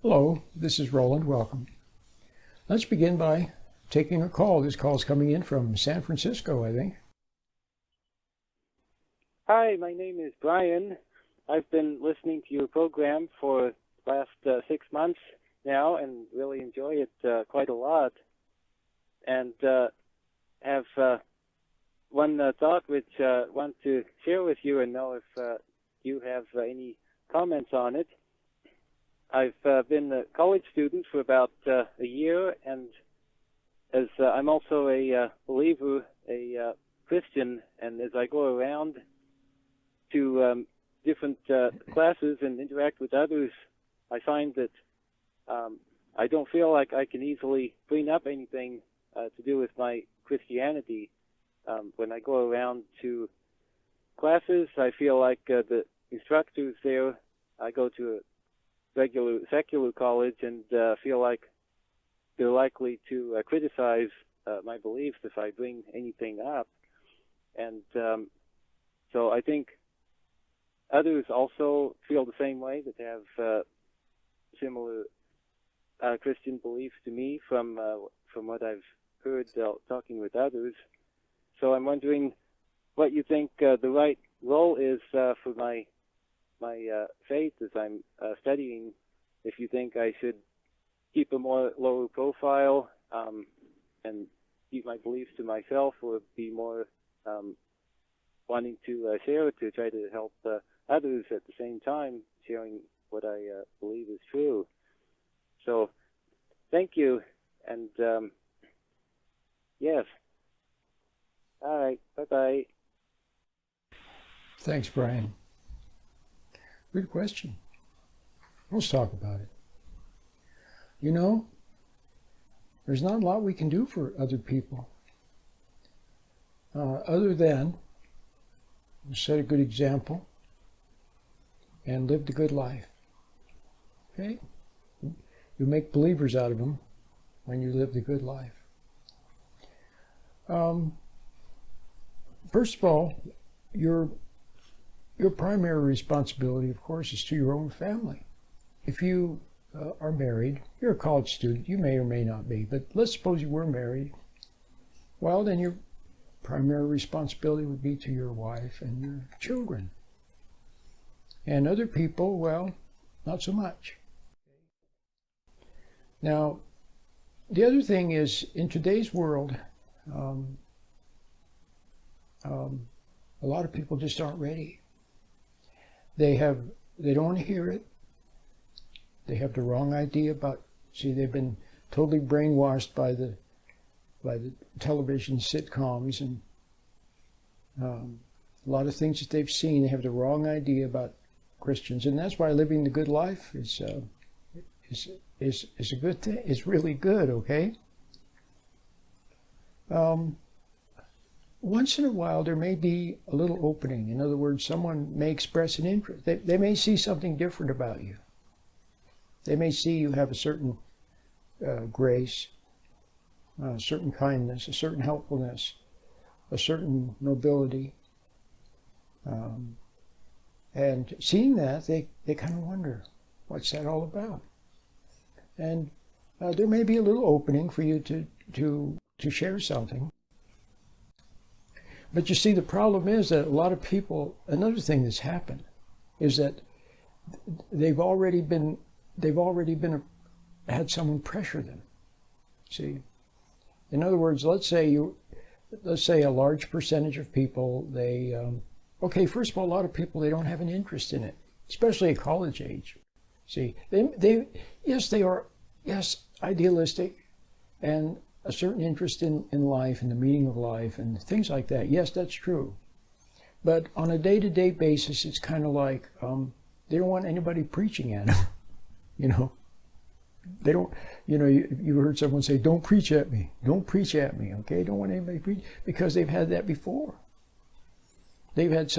Hello, this is Roland. Welcome. Let's begin by taking a call. This call is coming in from San Francisco, I think. Hi, my name is Brian. I've been listening to your program for the last 6 months now and really enjoy it quite a lot. And have one thought which I want to share with you and know if you have any comments on it. I've been a college student for about a year, and as I'm also a believer, a Christian, and as I go around to different classes and interact with others, I find that I don't feel like I can easily bring up anything to do with my Christianity. When I go around to classes, I feel like the instructors there, I go to a regular secular college and feel like they're likely to criticize my beliefs if I bring anything up. And so I think others also feel the same way, that have similar Christian beliefs to me from what I've heard talking with others. So I'm wondering what you think the right role is for my faith as I'm studying. If you think I should keep a more lower profile and keep my beliefs to myself, or be more wanting to share to try to help others at the same time, sharing what I believe is true. So thank you, and yes. All right, bye-bye. Thanks, Brian. Good question. Let's talk about it. You know, there's not a lot we can do for other people other than set a good example and live the good life. Okay? You make believers out of them when you live the good life. First of all, your primary responsibility, of course, is to your own family. If you are married, you're a college student, you may or may not be, but let's suppose you were married. Well, then your primary responsibility would be to your wife and your children. And other people, well, not so much. Now, the other thing is, in today's world, a lot of people just aren't ready. They don't want to hear it. They have the wrong idea about, they've been totally brainwashed by the television sitcoms and a lot of things that they've seen. They have the wrong idea about Christians, and that's why living the good life is a good thing. It's really good, okay? Once in a while, there may be a little opening. In other words, someone may express an interest. They may see something different about you. They may see you have a certain grace, a certain kindness, a certain helpfulness, a certain nobility. And seeing that, they kind of wonder, what's that all about? And there may be a little opening for you to share something. But you see, the problem is that a lot of people, another thing that's happened is that they've already had someone pressure them. See, in other words, let's say a large percentage of people, okay, first of all, a lot of people, they don't have an interest in it, especially at college age. See, they are idealistic and a certain interest in life and the meaning of life and things like that. Yes, that's true. But on a day-to-day basis, it's kind of like they don't want anybody preaching at them. You know, they don't, you heard someone say, don't preach at me. Don't preach at me, okay? Don't want anybody to preach, because they've had that before. They've had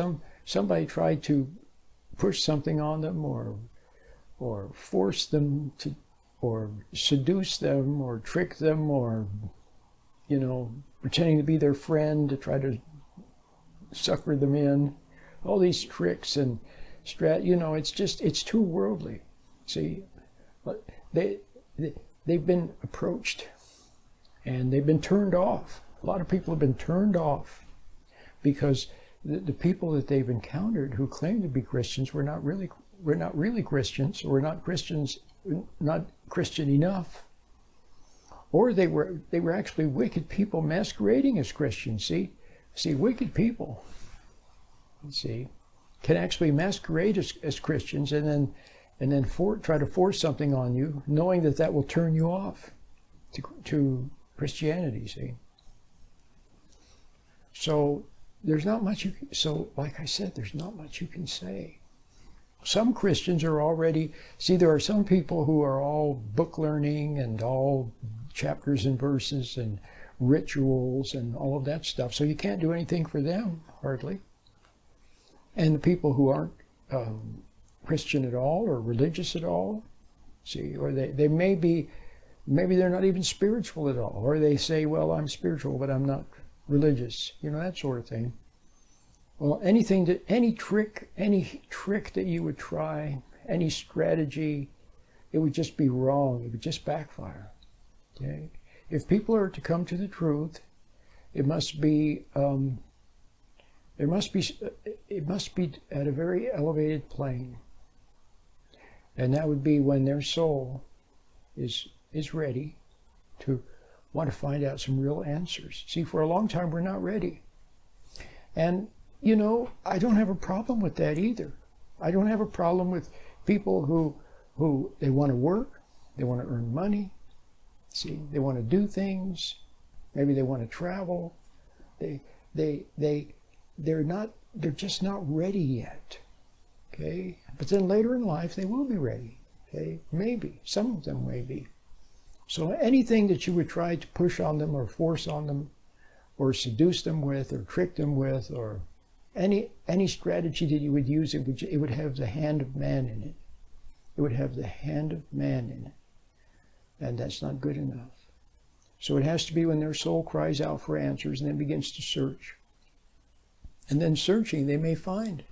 somebody try to push something on them or force them to, or seduce them or trick them, or, pretending to be their friend to try to sucker them in. All these tricks and it's too worldly. See, But they've been approached and they've been turned off. A lot of people have been turned off because the people that they've encountered who claim to be Christians were not really Christians, or not Christian enough, or they were actually wicked people masquerading as Christians. See, wicked people, can actually masquerade as Christians and then try to force something on you, knowing that will turn you off to Christianity. See, so there's not much like I said, there's not much you can say. Some Christians are already, there are some people who are all book learning and all chapters and verses and rituals and all of that stuff. So you can't do anything for them, hardly. And the people who aren't Christian at all or religious at all, or they maybe they're not even spiritual at all. Or they say, well, I'm spiritual, but I'm not religious. That sort of thing. Well, any trick that you would try, any strategy, it would just be wrong. It would just backfire. Okay? If people are to come to the truth, it must be at a very elevated plane, and that would be when their soul is ready to want to find out some real answers. See, for a long time we're not ready, and I don't have a problem with that either. I don't have a problem with people who they want to work, they want to earn money, they want to do things, maybe they want to travel. They're just not ready yet. Okay? But then later in life they will be ready. Okay? Maybe. Some of them may be. So anything that you would try to push on them or force on them or seduce them with or trick them with, or any strategy that you would use, it would have the hand of man in it. It would have the hand of man in it. And that's not good enough. So it has to be when their soul cries out for answers and then begins to search. And then searching, they may find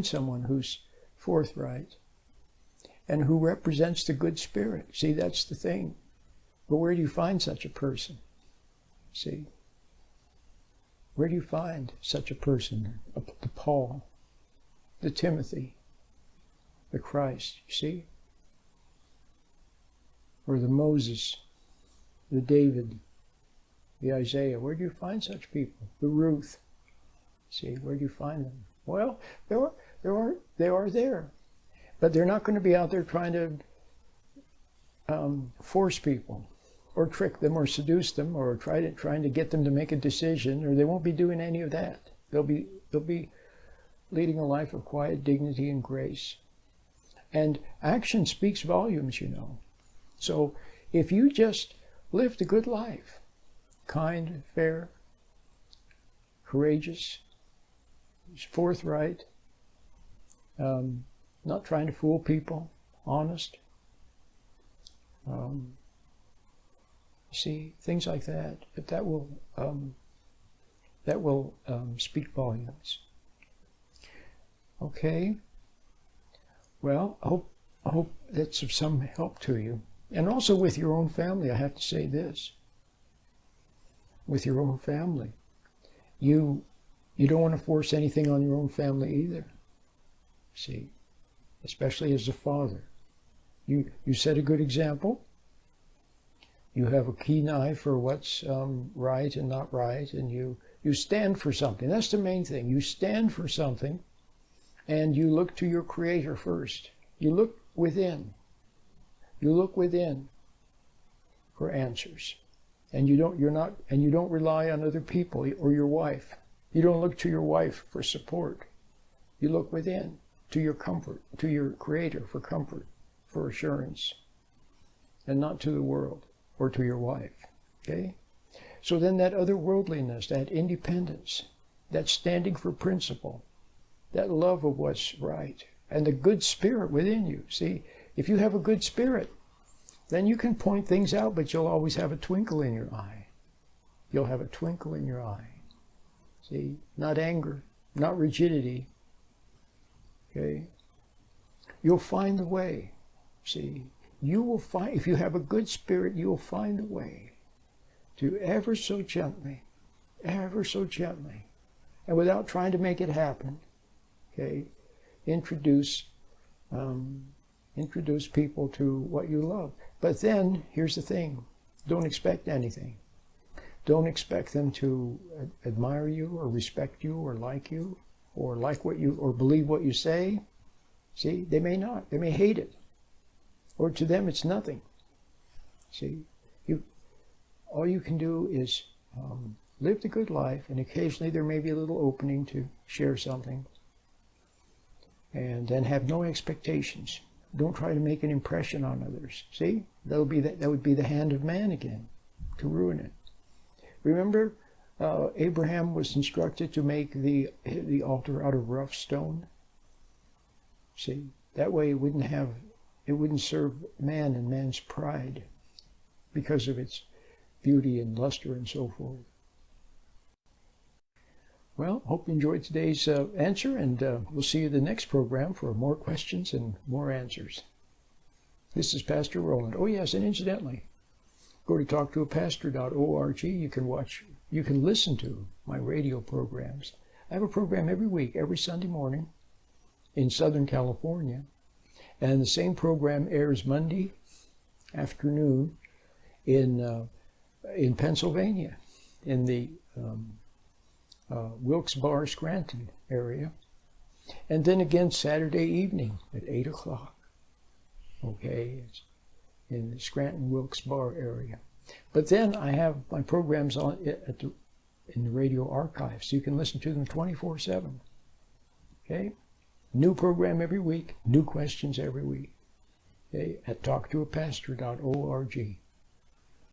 someone who's forthright and who represents the good spirit. See, that's the thing. But where do you find such a person? See? Where do you find such a person? The Paul, the Timothy, the Christ, you see? Or the Moses, the David, the Isaiah. Where do you find such people? The Ruth. See, where do you find them? Well, they are there. But they're not going to be out there trying to force people or trick them or seduce them or trying to get them to make a decision, or they won't be doing any of that. They'll be leading a life of quiet dignity and grace. And action speaks volumes, So if you just lived a good life, kind, fair, courageous, forthright, not trying to fool people, honest, things like that. But that will speak volumes. Okay. Well, I hope that's of some help to you. And also with your own family, I have to say this. With your own family, you don't want to force anything on your own family either. See, especially as a father. You set a good example. You have a keen eye for what's right and not right, and you stand for something. That's the main thing. You stand for something, and you look to your Creator first. You look within. You look within for answers, and you don't rely on other people or your wife. You don't look to your wife for support. You look within to your comfort, to your Creator for comfort, for assurance, and not to the world or to your wife. Okay? So then that otherworldliness, that independence, that standing for principle, that love of what's right, and the good spirit within you. See, if you have a good spirit, then you can point things out, but you'll always have a twinkle in your eye. You'll have a twinkle in your eye. See, not anger, not rigidity. Okay? You'll find the way. See, you will find, if you have a good spirit, you will find a way to ever so gently, and without trying to make it happen, okay, introduce people to what you love. But then, here's the thing, don't expect anything. Don't expect them to admire you or respect you or like what you, or believe what you say. See, they may not. They may hate it. Or to them, it's nothing. See, all you can do is live the good life, and occasionally there may be a little opening to share something. And then have no expectations. Don't try to make an impression on others. See, that would be the hand of man again, to ruin it. Remember, Abraham was instructed to make the altar out of rough stone. See, that way it wouldn't serve man and man's pride because of its beauty and luster and so forth. Well, hope you enjoyed today's answer, and we'll see you the next program for more questions and more answers. This is Pastor Roland. Oh yes, and incidentally, go to talktoapastor.org. You can listen to my radio programs. I have a program every week, every Sunday morning in Southern California, and the same program airs Monday afternoon in Pennsylvania, in the Wilkes-Barre, Scranton area, and then again Saturday evening at 8 o'clock. Okay, it's in the Scranton, Wilkes-Barre area. But then I have my programs on in the radio archive, so you can listen to them 24/7. Okay, new program every week, new questions every week. Okay, at talktoapastor.org.